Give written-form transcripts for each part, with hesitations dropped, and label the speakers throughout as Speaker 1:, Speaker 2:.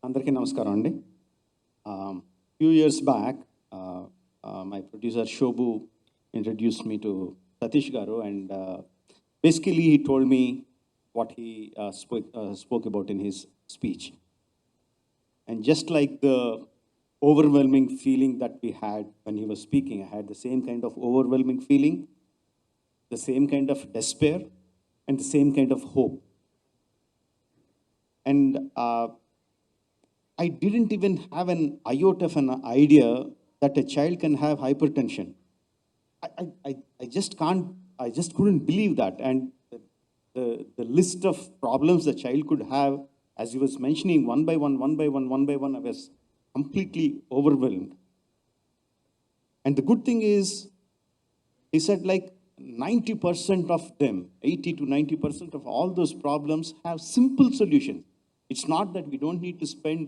Speaker 1: అందరికీ నమస్కారం అండి. Few years back, my producer Shobu introduced me to Satish Garu, and basically he told me what he spoke about in his speech. And just like the overwhelming feeling that we had when he was speaking, I had the same kind of overwhelming feeling, the same kind of despair, and the same kind of hope. And I didn't even have an iota of an idea that a child can have hypertension. I just can't, I just couldn't believe that. And the list of problems the child could have, as he was mentioning, one by one, I was completely overwhelmed. And the good thing is, he said like 90% of them, 80 to 90% of all those problems have simple solutions. It's not that we don't need to spend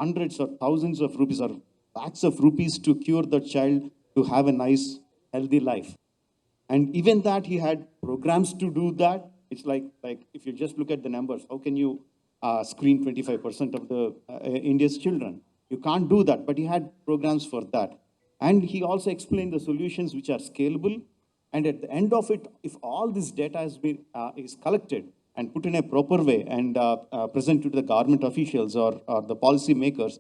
Speaker 1: hundreds or thousands of rupees or lakhs of rupees to cure the child to have a nice, healthy life. And even that, he had programs to do that. It's like if you just look at the numbers, how can you screen 25% of the India's children? You can't do that, but he had programs for that. And he also explained the solutions which are scalable. And at the end of it, if all this data has been is collected and put in a proper way and presented to the government officials or the policy makers,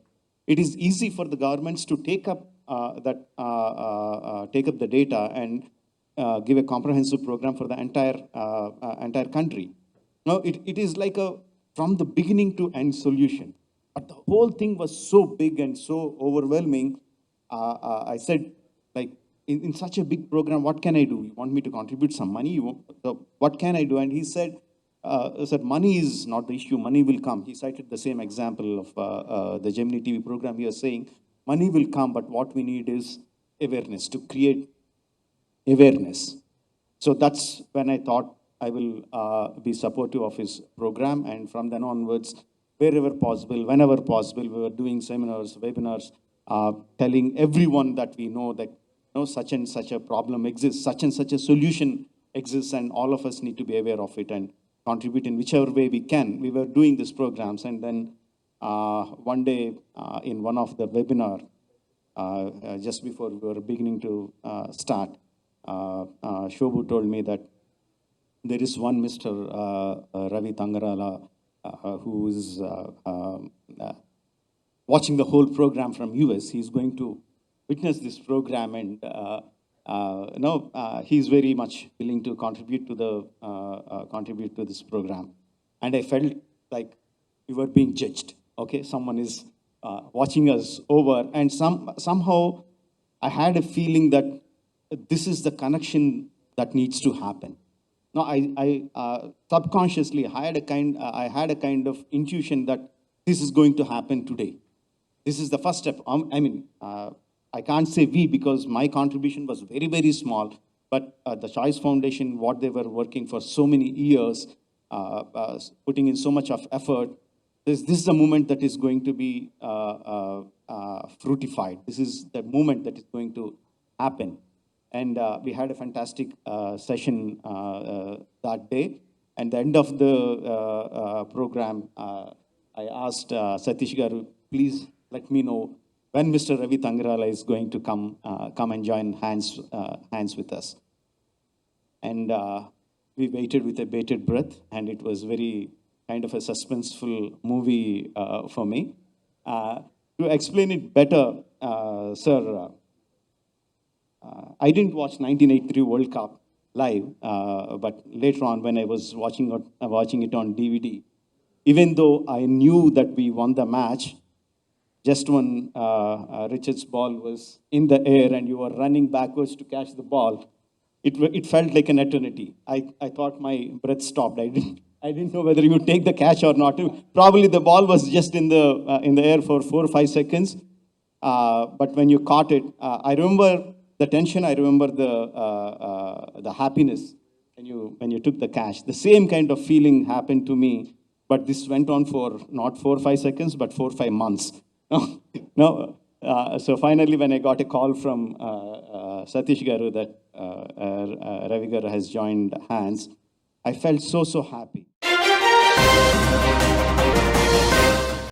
Speaker 1: it is easy for the governments to take up the data and give a comprehensive program for the entire country. Now, it is like a from the beginning to end solution. But the whole thing was so big and so overwhelming. I said, like, in such a big program, what can I do? You want me to contribute some money? What can I do? And he said, money is not the issue. Money will come. He cited the same example of the Gemini TV program. He was saying, money will come, but what we need is awareness, to create awareness. So that's when I thought I will be supportive of his program. And from then onwards, wherever possible, whenever possible, we were doing seminars, webinars, telling everyone that we know that such and such a problem exists, such and such a solution exists, and all of us need to be aware of it and contribute in whichever way we can. We were doing these programs, and then one day in one of the webinar, just before we were beginning to start, Shobu told me that there is one Mr. Ravi Tangarala who is watching the whole program from US. He's going to witness this program, and he's very much willing to contribute to this program. And I felt like we were being judged. Okay, someone is watching us over, and somehow I had a feeling that this is the connection that needs to happen. Now, I subconsciously I had a kind of intuition that this is going to happen today. This is the first step. I can't say we, because my contribution was very, very small, but the Choice Foundation, what they were working for so many years, putting in so much of effort, this is the moment that is going to be fruitified. This is the moment that is going to happen. And we had a fantastic session that day. And the end of the program, I asked Satish Garu, please let me know when Mr. Ravi Tangarala is going to come and join hands with us. And we waited with a bated breath, and it was very kind of a suspenseful movie for me. To explain it better, sir, I didn't watch 1983 World Cup live, but later on when I was watching it on DVD, even though I knew that we won the match, just when Richard's ball was in the air and you were running backwards to catch the ball, it felt like an eternity. I thought my breath stopped. I didn't know whether you would take the catch or not. Probably the ball was just in the air for 4 or 5 seconds. But when you caught it, I remember the tension. I remember the happiness when you took the catch. The same kind of feeling happened to me, but this went on for not 4 or 5 seconds, but 4 or 5 months. No. So finally, when I got a call from Satish Garu that Ravi Garu has joined hands, I felt so happy.